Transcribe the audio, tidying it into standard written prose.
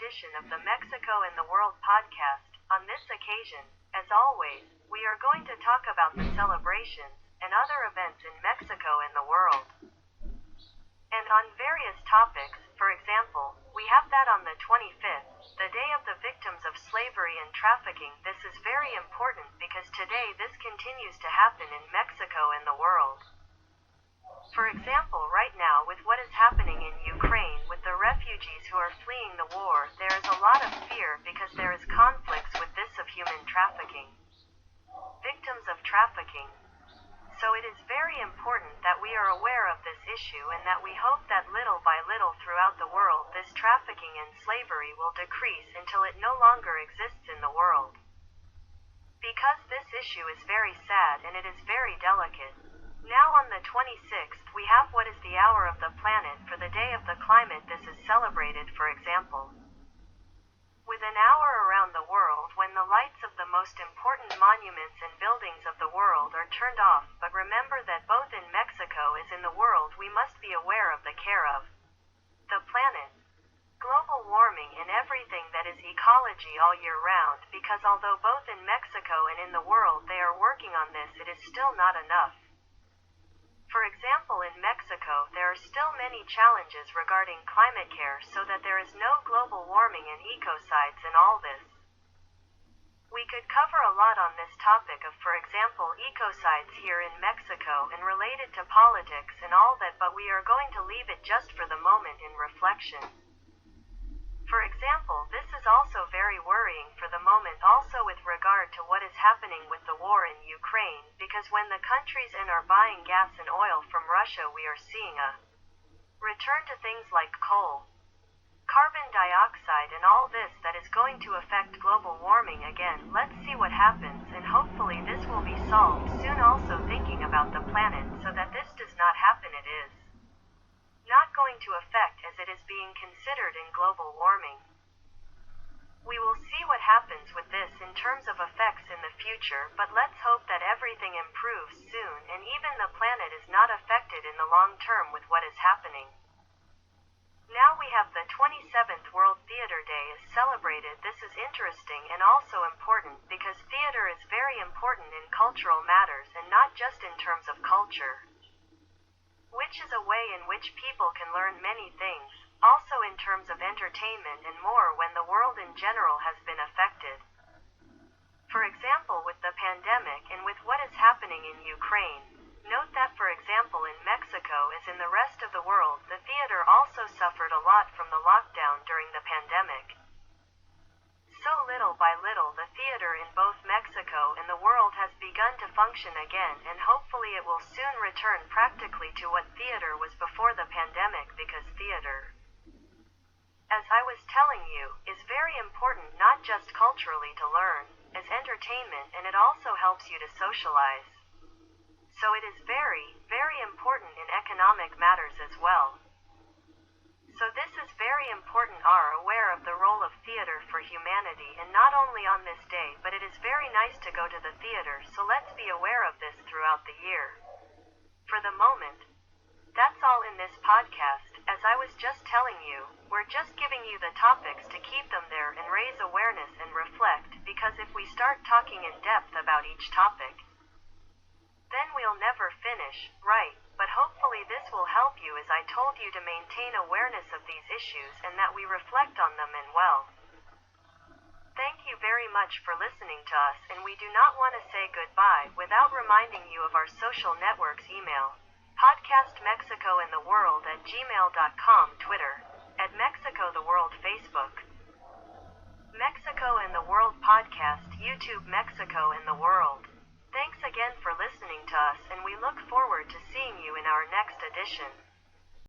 edition of the Mexico in the World podcast. On this occasion, as always, we are going to talk about the celebrations and other events in Mexico and the world. And on various topics, for example, we have that on the 25th, the Day of the Victims of Slavery and Trafficking. This is very important because today this continues to happen in Mexico and the world. For example, right now with what is happening in Ukraine with the refugees who are fleeing the war, there is a lot of fear because there is conflicts with this of human trafficking. Victims of trafficking. So it is very important that we are aware of this issue and that we hope that little by little throughout the world this trafficking and slavery will decrease until it no longer exists in the world. Because this issue is very sad and it is very delicate. Now on the 26th we have what is the hour of the planet for the Day of the Climate. This is celebrated, for example, with an hour around the world when the lights of the most important monuments and buildings of the world are turned off. But remember that both in Mexico as in the world we must be aware of the care of the planet, global warming and everything that is ecology all year round, because although both in Mexico and in the world they are working on this, it is still not enough. For example, in Mexico, there are still many challenges regarding climate care so that there is no global warming and ecocides in all this. We could cover a lot on this topic of, for example, ecocides here in Mexico and related to politics and all that, but we are going to leave it just for the moment in reflection. For example, this is also very worrying for the moment also with regard to what is happening with the war in Ukraine, because when the countries in are buying gas and oil from Russia, we are seeing a return to things like coal, carbon dioxide and all this that is going to affect global warming again. Let's see what happens and hopefully this will be solved soon. Also thinking about the planet so that this does not happen. It is not going to affect as it is being considered in global warming. We will see what happens with this in terms of effects in the future, but let's hope that everything improves soon and even the planet is not affected in the long term with what is happening. Now we have the 27th World Theater Day is celebrated. This is interesting and also important because theater is very important in cultural matters and not just in terms of culture, which is a way in which people can learn many things, also in terms of entertainment and more when the world in general has been affected. For example, with the pandemic and with what is happening in Ukraine, note that for example in Mexico as in the rest of the world, the theater also suffered a lot from the lockdown during the pandemic. So little by little the theater in both Mexico and the world has begun to function again, and hopefully it will soon return practically to what theater was before the pandemic, because theater, as I was telling you, is very important not just culturally to learn, as entertainment, and it also helps you to socialize. So it is very, very important in economic matters as well. So this is very important. Are aware of the role of theater for humanity, and not only on this day, but it is very nice to go to the theater, so let's be aware of this throughout the year. For the moment, that's all in this podcast. As I was just telling you, we're just giving you the topics to keep them there and raise awareness and reflect, because if we start talking in depth about each topic, then we'll never finish, right? But hopefully this will help you, as I told you, to maintain awareness of these issues and that we reflect on them and well. Thank you very much for listening to us, and we do not want to say goodbye without reminding you of our social networks email, podcastmexicoandtheworld@gmail.com, Twitter, @MexicoTheWorld, Facebook, Mexico and the World Podcast, YouTube, Mexico and the World. Thanks again for listening to us, and we look forward to seeing you in our next edition.